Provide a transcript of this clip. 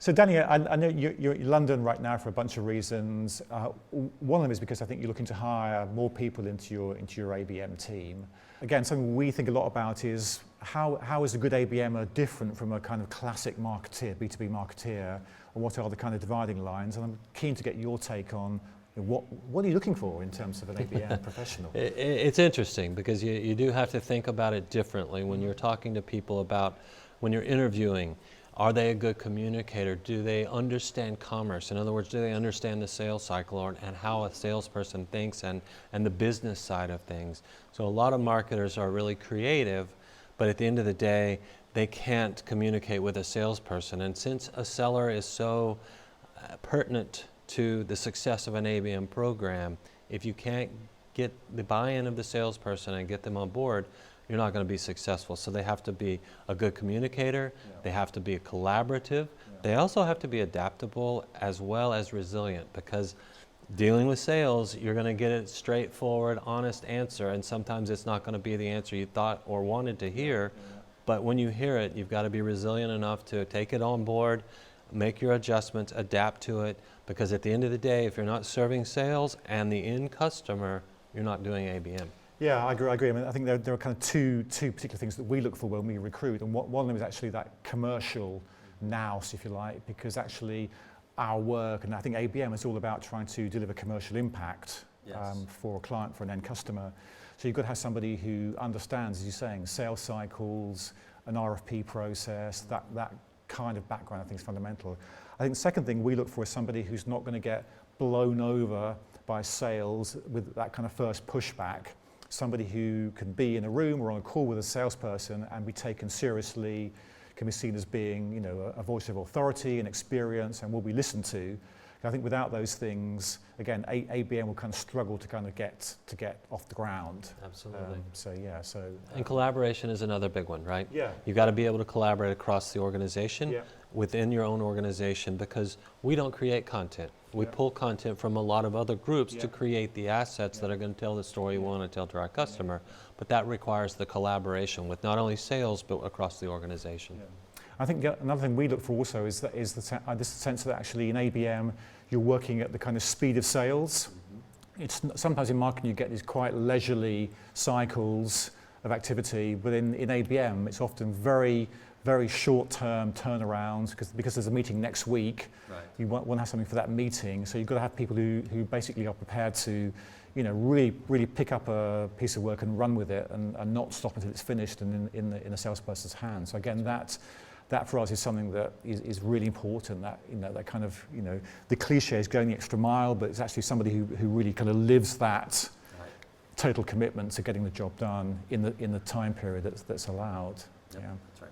So Danny, I know you're in London right now for a bunch of reasons. One of them is because I think you're looking to hire more people into your ABM team. Again, something we think a lot about is how is a good ABM'er different from a kind of classic marketeer, B2B marketeer, or what are the kind of dividing lines? And I'm keen to get your take on what are you looking for in terms of an ABM professional? It's interesting because you do have to think about it differently when you're talking to people about, when you're interviewing. Are they a good communicator? Do they understand commerce? In other words, do they understand the sales cycle and how a salesperson thinks and the business side of things? So a lot of marketers are really creative, but at the end of the day, they can't communicate with a salesperson. And since a seller is so pertinent to the success of an ABM program, if you can't get the buy-in of the salesperson and get them on board, you're not going to be successful. So they have to be a good communicator, they have to be collaborative, they also have to be adaptable as well as resilient, because dealing with sales, you're going to get a straightforward, honest answer, and sometimes it's not going to be the answer you thought or wanted to hear, but when you hear it, you've got to be resilient enough to take it on board, make your adjustments, adapt to it, because at the end of the day, if you're not serving sales and the end customer, you're not doing ABM. Yeah, I agree. I mean, I think there are kind of two particular things that we look for when we recruit, and one of them is actually that commercial nous, if you like, because actually our work, and I think ABM is all about trying to deliver commercial impact for a client, for an end customer. So you've got to have somebody who understands, as you're saying, sales cycles, an RFP process, that kind of background I think is fundamental. I think the second thing we look for is somebody who's not going to get blown over by sales with that kind of first pushback. Somebody who can be in a room or on a call with a salesperson and be taken seriously, can be seen as being, you know, a voice of authority and experience and will be listened to. I think without those things, again, ABM will kind of struggle to kind of get off the ground. Absolutely. And collaboration is another big one, right? Yeah. You've got to be able to collaborate across the organization, yeah. within your own organization, because we don't create content. We pull content from a lot of other groups to create the assets that are going to tell the story we want to tell to our customer, but that requires the collaboration with not only sales, but across the organization. Yeah. I think another thing we look for also is this sense that actually in ABM you're working at the kind of speed of sales. It's sometimes in marketing you get these quite leisurely cycles of activity, but in ABM it's often very short-term turnarounds because there's a meeting next week. Right. You want to have something for that meeting, so you've got to have people who basically are prepared to, you know, really pick up a piece of work and run with it and not stop until it's finished and in a salesperson's hands. So again, that for us is something that is really important, that, you know, that kind of, you know, the cliche is going the extra mile, but it's actually somebody who really kind of lives that total commitment to getting the job done in the time period that's allowed. Yep, yeah. That's right.